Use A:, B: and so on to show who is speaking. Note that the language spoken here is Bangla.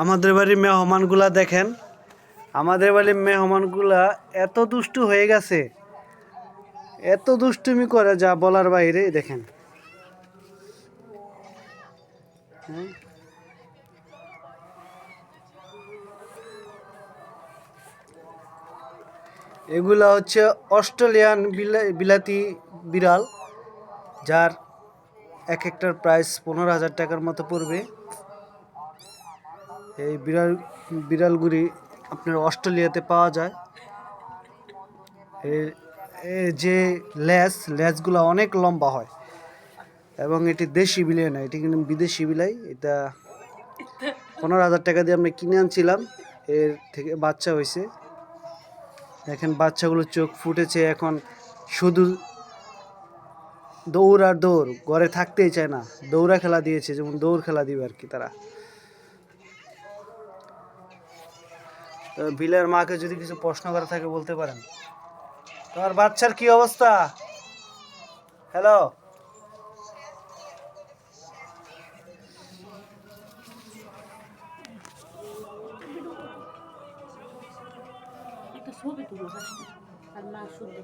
A: আমাদের বাড়ির মেহমানগুলা দেখেন, আমাদের বাড়ির মেহমানগুলা এত দুষ্টু হয়ে গেছে, এত দুষ্টুমি করে যা বলার বাইরে। দেখেন, হ্যাঁ, এগুলা হচ্ছে অস্ট্রেলিয়ান বিলাতি বিড়াল, যার এক একটার প্রাইস 15,000 টাকার মতো পড়বে। এই বিড়ালগুলি আপনার অস্ট্রেলিয়াতে পাওয়া যায়। যে লেজগুলো অনেক লম্বা হয়, এবং এটি দেশি বিলাই না, এটি কিন্তু বিদেশি বিলাই। এটা 15,000 টাকা দিয়ে আমরা কিনে আনছিলাম, এর থেকে বাচ্চা হয়েছে। দেখেন বাচ্চাগুলো চোখ ফুটেছে, এখন শুধু দৌড় আর দৌড়, ঘরে থাকতেই চায় না। দৌড়া খেলা দিয়েছে, যেমন দৌড় খেলা দিবে আর কি তারা। বিলের মাকে যদি কিছু প্রশ্ন করা থাকে বলতে পারেন। তোমার বাচ্চার কি অবস্থা? হ্যালো,
B: একটা ছবি তুলো আর মা শুদ্ধ